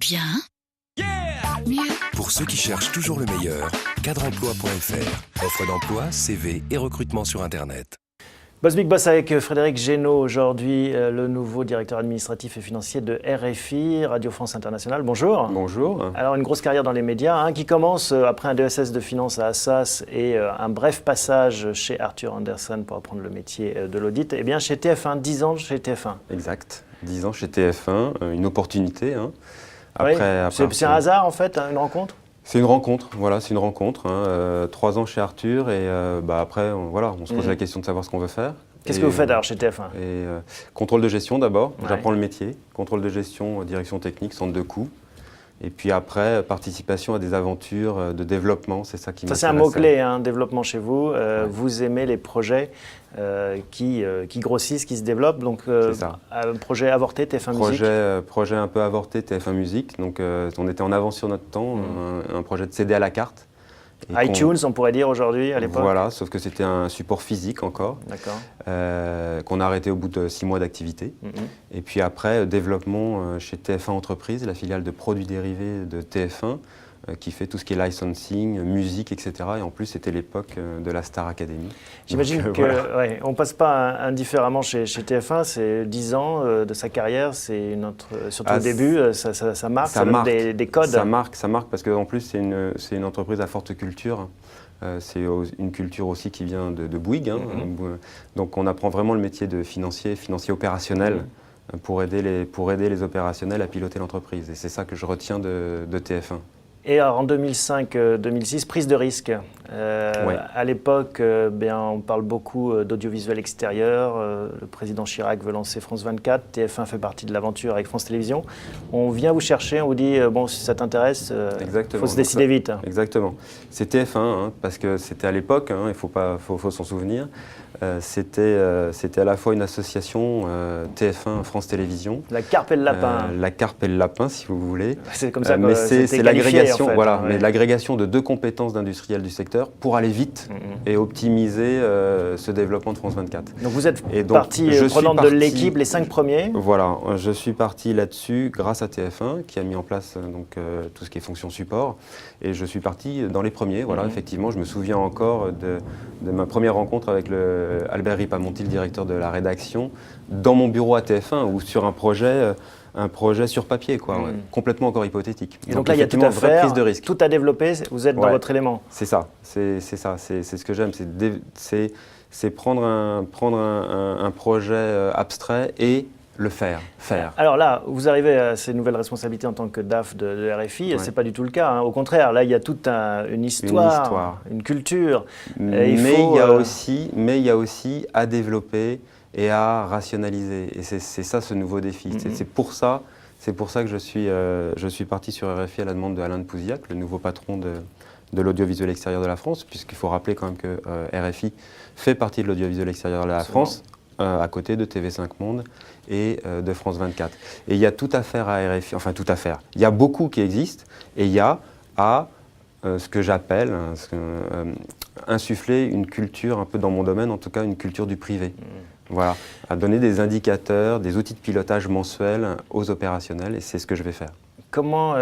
Bien. Mieux. Pour ceux qui cherchent toujours le meilleur, cadreemploi.fr. Offre d'emploi, CV et recrutement sur Internet. Boss Big Boss avec Frédéric Génaud, aujourd'hui le nouveau directeur administratif et financier de RFI, Radio France Internationale. Bonjour. Bonjour. Alors une grosse carrière dans les médias qui commence après un DSS de finance à Assas et un bref passage chez Arthur Andersen pour apprendre le métier de l'audit. Eh bien chez TF1, 10 ans chez TF1. Exact, 10 ans chez TF1, une opportunité. C'est un hasard en fait, une rencontre ? C'est une rencontre, voilà, c'est une rencontre. 3 ans chez Arthur et après, on se pose la question de savoir ce qu'on veut faire. Qu'est-ce que vous faites alors chez TF1 ? Contrôle de gestion d'abord, Ouais. J'apprends le métier. Contrôle de gestion, direction technique, centre de coûts. Et puis après, participation à des aventures de développement, c'est ça qui m'intéresse. Ça c'est un mot-clé, développement chez vous. Vous aimez les projets qui grossissent, qui se développent. Donc un projet avorté, TF1 Musique. Projet un peu avorté, TF1 Musique. Donc on était en avance sur notre temps, un projet de CD à la carte. Et iTunes, on pourrait dire aujourd'hui, à l'époque. Voilà, sauf que c'était un support physique encore. D'accord. Qu'on a arrêté au bout de 6 mois d'activité. Et puis après, développement chez TF1 Entreprise, la filiale de produits dérivés de TF1, qui fait tout ce qui est licensing, musique, etc. Et en plus, c'était l'époque de la Star Academy. J'imagine qu'on ne passe pas indifféremment chez TF1, c'est 10 ans de sa carrière, c'est surtout au début, ça marque, ça marque des codes. Ça marque parce qu'en plus, c'est une entreprise à forte culture. C'est une culture aussi qui vient de Bouygues. Donc on apprend vraiment le métier de financier opérationnel pour aider les opérationnels à piloter l'entreprise. Et c'est ça que je retiens de TF1. Et alors en 2005-2006, prise de risque. À l'époque, on parle beaucoup d'audiovisuel extérieur. Le président Chirac veut lancer France 24. TF1 fait partie de l'aventure avec France Télévisions. On vient vous chercher, on vous dit, si ça t'intéresse, il faut se décider vite. Exactement. C'est TF1, parce que c'était à l'époque, il faut s'en souvenir. C'était à la fois une association TF1 France Télévisions. La carpe et le lapin. La carpe et le lapin, si vous voulez. C'est comme ça que c'est l'agrégation, en fait, mais l'agrégation de 2 compétences d'industriels du secteur pour aller vite et optimiser ce développement de France 24. Donc vous êtes partie prenante de l'équipe, les 5 premiers. Voilà, je suis parti là-dessus grâce à TF1 qui a mis en place tout ce qui est fonction support. Et je suis parti dans les premiers. Voilà, effectivement, je me souviens encore de ma première rencontre avec Albert Ripamonti, le directeur de la rédaction, dans mon bureau à TF1 ou sur un projet sur papier, complètement encore hypothétique. Et donc là, il y a tout à faire, prise de risque. Tout à développer, vous êtes dans votre élément. C'est ça, c'est ce que j'aime, c'est prendre un projet abstrait et le faire. Alors là, vous arrivez à ces nouvelles responsabilités en tant que DAF de RFI, c'est pas du tout le cas. Au contraire, là, il y a toute une histoire, une culture. Mais il y a aussi à développer et à rationaliser. Et c'est ça ce nouveau défi. C'est pour ça que je suis parti sur RFI à la demande de Alain de Pouzillac, le nouveau patron de l'audiovisuel extérieur de la France, puisqu'il faut rappeler quand même que RFI fait partie de l'audiovisuel extérieur de la France, à côté de TV5 Monde et de France 24. Et il y a tout à faire à RFI, enfin tout à faire. Il y a beaucoup qui existent et il y a à ce que j'appelle insuffler une culture, un peu dans mon domaine en tout cas, une culture du privé. Voilà, à donner des indicateurs, des outils de pilotage mensuels aux opérationnels et c'est ce que je vais faire. Comment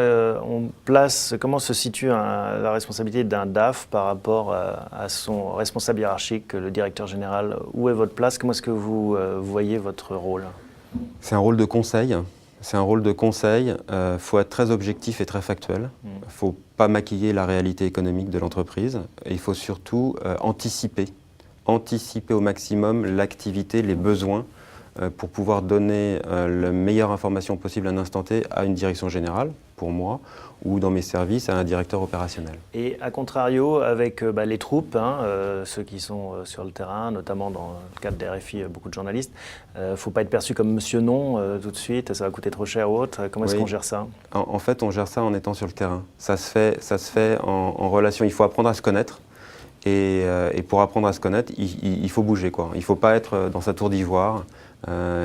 comment se situe la responsabilité d'un DAF par rapport à son responsable hiérarchique, le directeur général ? Où est votre place ? Comment est-ce que vous voyez votre rôle ? C'est un rôle de conseil. Faut être très objectif et très factuel. Il ne faut pas maquiller la réalité économique de l'entreprise. Et il faut surtout anticiper au maximum l'activité, les besoins, pour pouvoir donner la meilleure information possible à un instant T à une direction générale, pour moi, ou dans mes services à un directeur opérationnel. Et à contrario, avec les troupes, ceux qui sont sur le terrain, notamment dans le cadre des RFI, beaucoup de journalistes, il ne faut pas être perçu comme monsieur non tout de suite, ça va coûter trop cher ou autre. Comment est-ce qu'on gère ça ? En fait, on gère ça en étant sur le terrain. Ça se fait en relation. Il faut apprendre à se connaître. Et pour apprendre à se connaître, il faut bouger, Il ne faut pas être dans sa tour d'ivoire.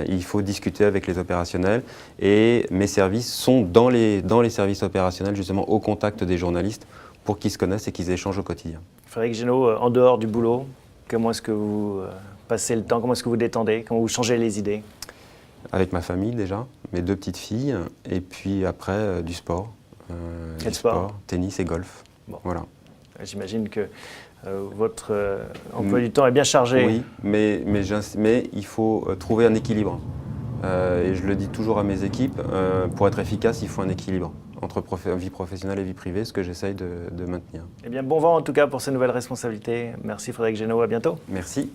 Il faut discuter avec les opérationnels et mes services sont dans les services opérationnels justement au contact des journalistes pour qu'ils se connaissent et qu'ils échangent au quotidien. Frédéric Génaud, en dehors du boulot, comment est-ce que vous passez le temps, comment est-ce que vous détendez, comment vous changez les idées ? avec ma famille déjà, mes 2 petites filles, et puis après du sport. Quel sport? Tennis et golf. Bon. Voilà. J'imagine que votre emploi du temps est bien chargé. Oui, mais il faut trouver un équilibre. Et je le dis toujours à mes équipes, pour être efficace, il faut un équilibre entre vie professionnelle et vie privée, ce que j'essaye de maintenir. Eh bien, bon vent en tout cas pour ces nouvelles responsabilités. Merci Frédéric Génaud, à bientôt. Merci.